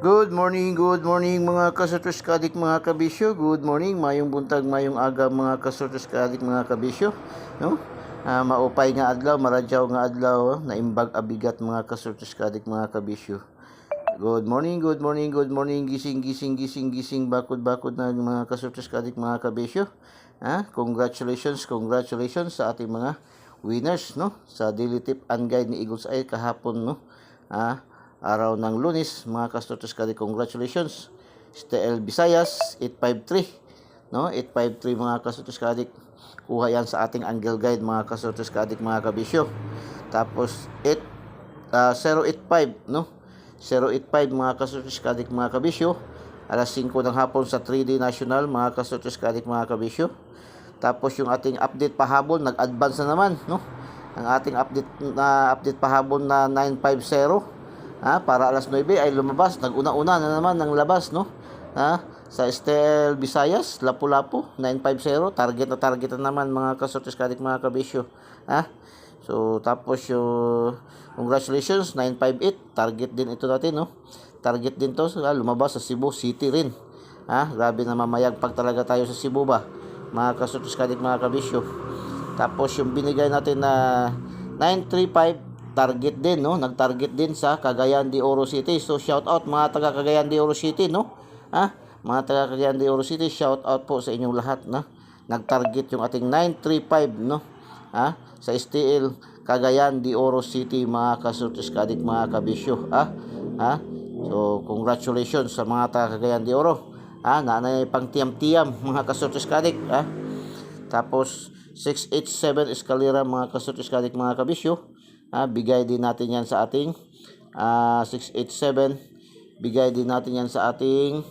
Good morning mga kasortos kadik mga kabisyo. Good morning, mayong buntag, mayong aga mga kasortos kadik mga kabisyo. No? Maupay nga adlaw, maradyaw nga adlaw, naimbag abigat mga kasortos kadik mga kabisyo. Good morning, gising, bakod na mga kasortos kadik mga kabisyo. Congratulations sa ating mga winners, no? Sa daily tip and guide ni Eagles Eye kahapon, no? Araw ng Lunes, mga kasortos kadik, congratulations. STL Visayas 853, no? 853 mga kasortos kadik. Kuha yan sa ating angle guide mga kasortos kadik mga kabisyo. Tapos 085, no? 085 mga kasortos kadik mga kabisyo. Alas 5 ng hapon sa 3D National mga kasortos kadik mga kabisyo. Tapos yung ating update pahabol, nag-advance na naman, no? Ang ating update pahabol na 950, para alas 9 ay lumabas, nag-una-una na naman ng labas, no? Sa STL Visayas, Lapu-Lapu 950, target na naman mga kasortos kadik mga kabisyo. So tapos yung congratulations 958, target din ito natin, no? Target din to, lumabas sa Cebu City rin. Grabe na mamayag pag talaga tayo sa Cebu ba, mga kasortos kadik mga kabisyo. Tapos yung binigay natin na 935, target din, no? Nag-target din sa Cagayan de Oro City. So shout out mga taga Cagayan de Oro City, no? Mga taga Cagayan de Oro City, shout out po sa inyong lahat, na nag-target yung ating 935, no? Sa STL Cagayan de Oro City mga kasortos kadik mga kabisyo. So congratulations sa mga taga Cagayan de Oro. Nanay pang tiyam-tiyam mga kasortos kadik. Tapos 687 Escalera mga kasortos kadik mga kabisyo. Bigay din natin yan sa ating 687. Bigay din natin yan sa ating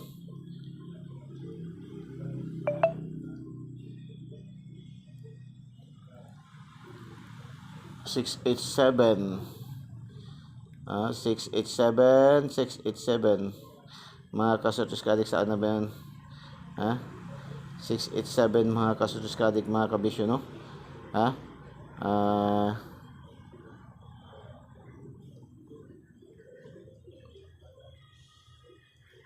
687. 687 mga kasortos kadik. Saan na ba yan? 687 mga kasortos kadik mga kabisyo, no?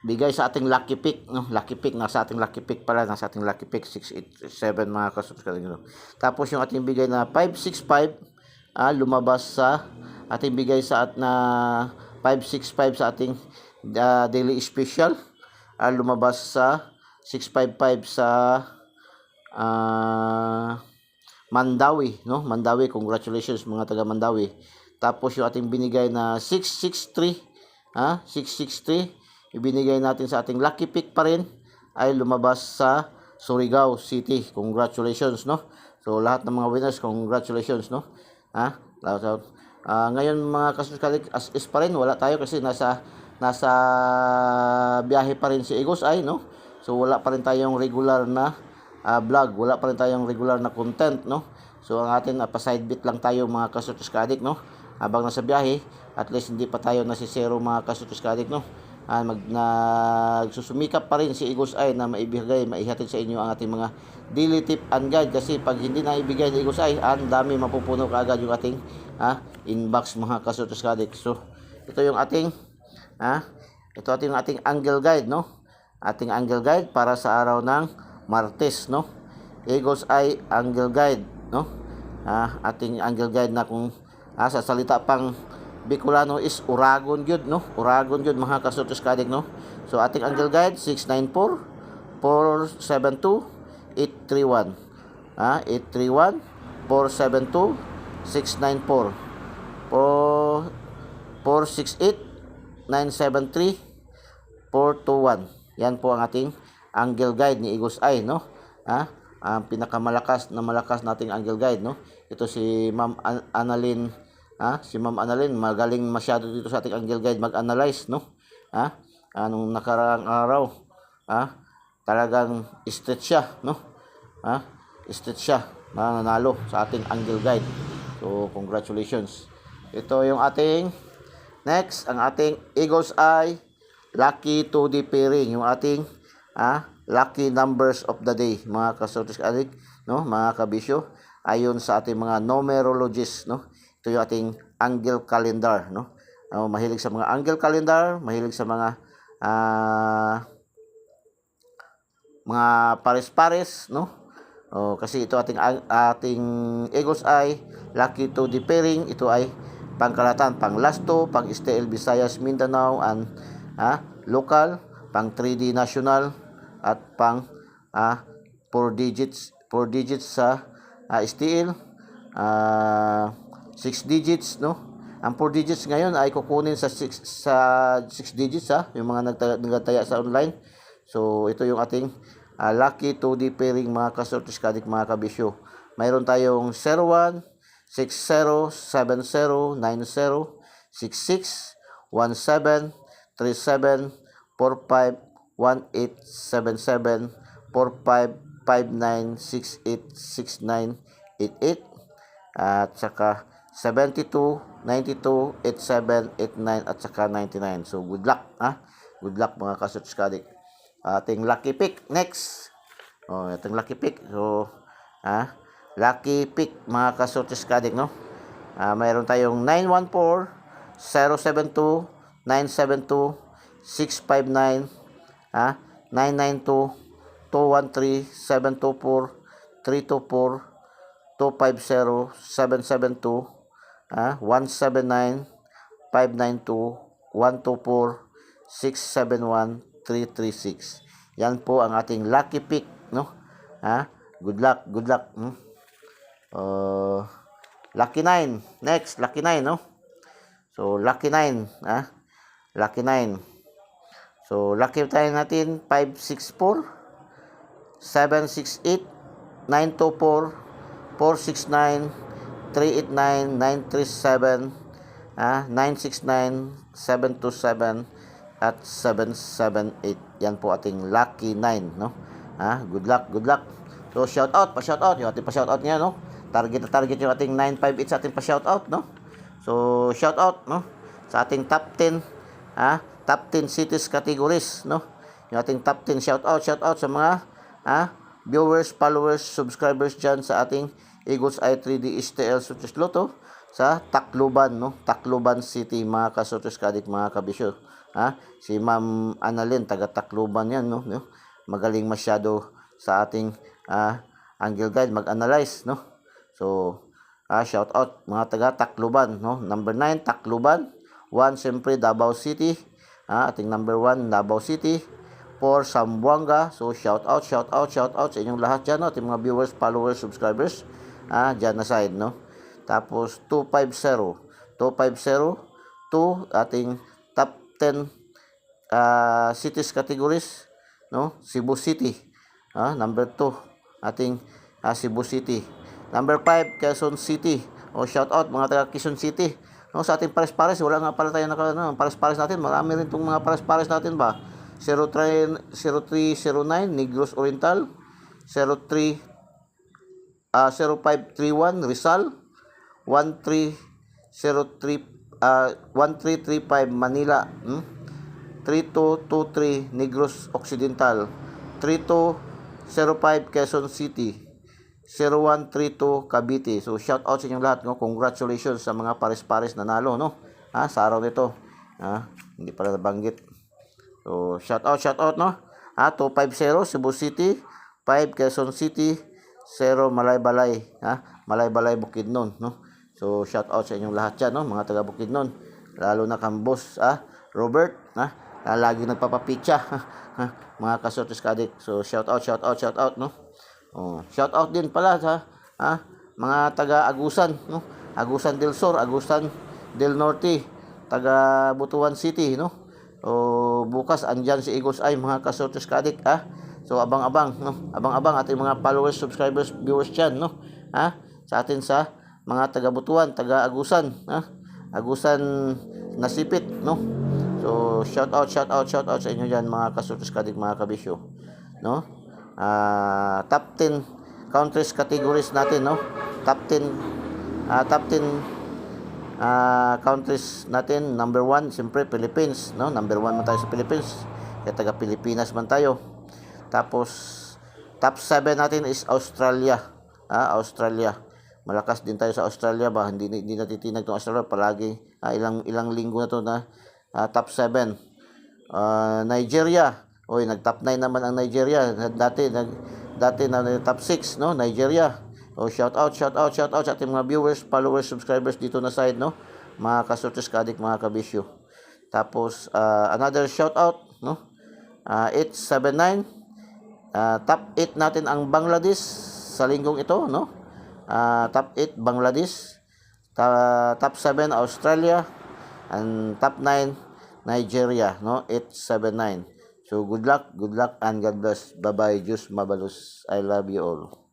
Bigay sa ating lucky pick, no? Nasa ating lucky pick 687 mga kasortos kadik, no? Tapos yung ating bigay na 565, lumabas sa ating bigay sa na 565 sa ating daily special, lumabas sa 655 sa Mandawi, no? Mandawi, congratulations mga taga Mandawi. Tapos yung ating binigay na 663, 663, ibinigay natin sa ating lucky pick pa rin, ay lumabas sa Surigao City. Congratulations, no? So lahat ng mga winners, congratulations, no? Ngayon mga kasortos kadik, as is pa rin, wala tayo kasi nasa biyahe pa rin si Eagles Eye, no? So wala pa rin tayong regular na vlog, wala pa rin tayong regular na content, no? So ang atin, pa-side bit lang tayo mga kasortos kadik, no? Habang nasa biyahe, at least hindi pa tayo nasisero mga kasortos kadik, no? Nagsusumikap pa rin si Eagles Eye na maihatid sa inyo ang ating mga daily tip and guide, kasi pag hindi na ibigay ni Eagles Eye, ang dami mapupuno kaagad yung ating inbox mga kasortos kadik. So ito yung ating ating angle guide, no? Ating angle guide para sa araw ng Martes, no? Eagles Eye angle guide, no? Ating angle guide na kung sa salita pang Bicolano is Uragon gyud, no? Uragon gyud mga kasortos kadik, no? So ating angle guide 694-472-831. 831-472-694. 468-973-421. Yan po ang ating angle guide ni Eagles Eye, no? Ang pinakamalakas nating angle guide, no? Ito si Ma'am Annalyn. Si Ma'am Annalyn, magaling masyado dito sa ating angle guide mag-analyze, no? Anong nakaraang araw, talagang stretch siya, no? Stretch siya, nanalo sa ating angle guide. So congratulations. Ito yung ating next, ang ating Eagles Eye lucky 2D pairing, yung ating lucky numbers of the day mga kasortos kadik, no? Mga kabisyo, ayon sa ating mga numerologists, no? Ito yung ating angle calendar, no? Mahilig sa mga angle calendar, mahilig sa mga mga pares-pares, no? Kasi ito ating Eagles Eye, Lucky 2D pairing, ito ay pangkalatan, pang last 2, pang STL Visayas Mindanao and local, pang 3D national at pang 4 digits sa STL, 6 digits, no? Ang 4 digits ngayon ay kukunin sa 6 digits, yung mga nagtaya sa online. So ito yung ating Lucky 2D pairing, mga kasortis kadik, mga kabisyo. Mayroon tayong 01, 60, 70, 90, 66, 17, 37, 45, 18, 77, 45, 59, 68, 69, 88, at saka 72, 92, 87, 89, at saka 99. So good luck, good luck mga kasortis kadik. Ating lucky pick next. Ating lucky pick. So, lucky pick, mga kasortis kadik, no? Mayroon tayong 914, 072, 972, 659, 992, 213, 724, 324, 250, 772, 179, 592, 124, 671, 336. Yan po ang ating lucky pick, no? Good luck, good luck. Lucky 9. Next, lucky 9, no? So lucky 9, lucky 9. So lucky tayo natin 564, 768, 924, 469, 389, 937, 969, 727, at 778. Yan po ating lucky 9, no? Good luck, good luck. So shout out, pa-shout out, yung ating pa-shout out niya, no? Target yung ating 958 sa ating pa-shout out, no? So shout out, no, sa ating top 10, top 10 cities categories, no? Yung ating top 10, shout out sa mga viewers, followers, subscribers diyan sa ating Eagles Eye 3D STL Success Lotto sa Tacloban, no? Tacloban City, mga kasortis kadik, mga kabisyo. Si Ma'am Annalyn, taga Tacloban yan, no? Magaling masyado sa ating angle guide, mag-analyze, no? So shout out mga taga Tacloban, no? Number 9 Tacloban, 1 siyempre Davao City, ating number 1 Davao City, 4 Zamboanga. So shout out sa inyong lahat dyan, no? Ating mga viewers, followers, subscribers dyan na side, no? Tapos 250 2 ating top 10 cities categories, no? Cebu City, number 2 ating Cebu City. Number 5 Quezon City. Shout out mga taga Quezon City, no? Sa ating pares-pares, wala nga pala tayo pares-pares natin. Marami rin tong mga pares-pares natin ba. 0309 Negros Oriental, 0531 Rizal, 1335 Manila, 3223 Negros Occidental, 3205 Quezon City, 0132 Cavite. So shout out sa inyong lahat, no? Congratulations sa mga pares-pares na nalo, no? Sa araw nito. Hindi pala nabanggit. So shout out, no? 250 Cebu City, 5 Quezon City, 0 Malaybalay, Malaybalay Bukidnon, no? So shout out sa inyong lahat diyan, no? Mga taga Bukidnon, lalo na kang boss Robert, lagi nagpapapitsa, mga kasortis kadik. So shout out, no? Shout out din pala sa mga taga Agusan, no? Agusan del Sur, Agusan del Norte, taga Butuan City, no? Bukas andyan si Eagles Eye, mga kasortis kadik, So abang-abang, no? Abang-abang ating mga followers, subscribers, viewers diyan, no? Sa atin sa mga taga Butuan, taga Agusan, Agusan Nasipit, no? So shout out sa inyo diyan, mga kasortis kadik, mga kabisyo, no? Top 10 countries categories natin, no? Top 10 countries natin. Number 1 siyempre Philippines, no? Number 1 man tayo sa Philippines, kaya taga Pilipinas man tayo. Tapos top 7 natin is Australia. Australia, malakas din tayo sa Australia ba, hindi natitinag tong Australia palagi. Ilang linggo na to na top 7. Nigeria. Oy, nag-top 9 naman ang Nigeria. Dati na top 6, no? Nigeria. Oh, shout out sa ating mga viewers, followers, subscribers dito na side, no? Mga kasortes kadik, mga kabisyo. Tapos another shout out, no? 879. Top 8 natin ang Bangladesh sa linggong ito, no? Top 8 Bangladesh, top 7 Australia, and top 9 Nigeria, no? 879. So good luck and God bless. Bye bye. Diyos mabalus. I love you all.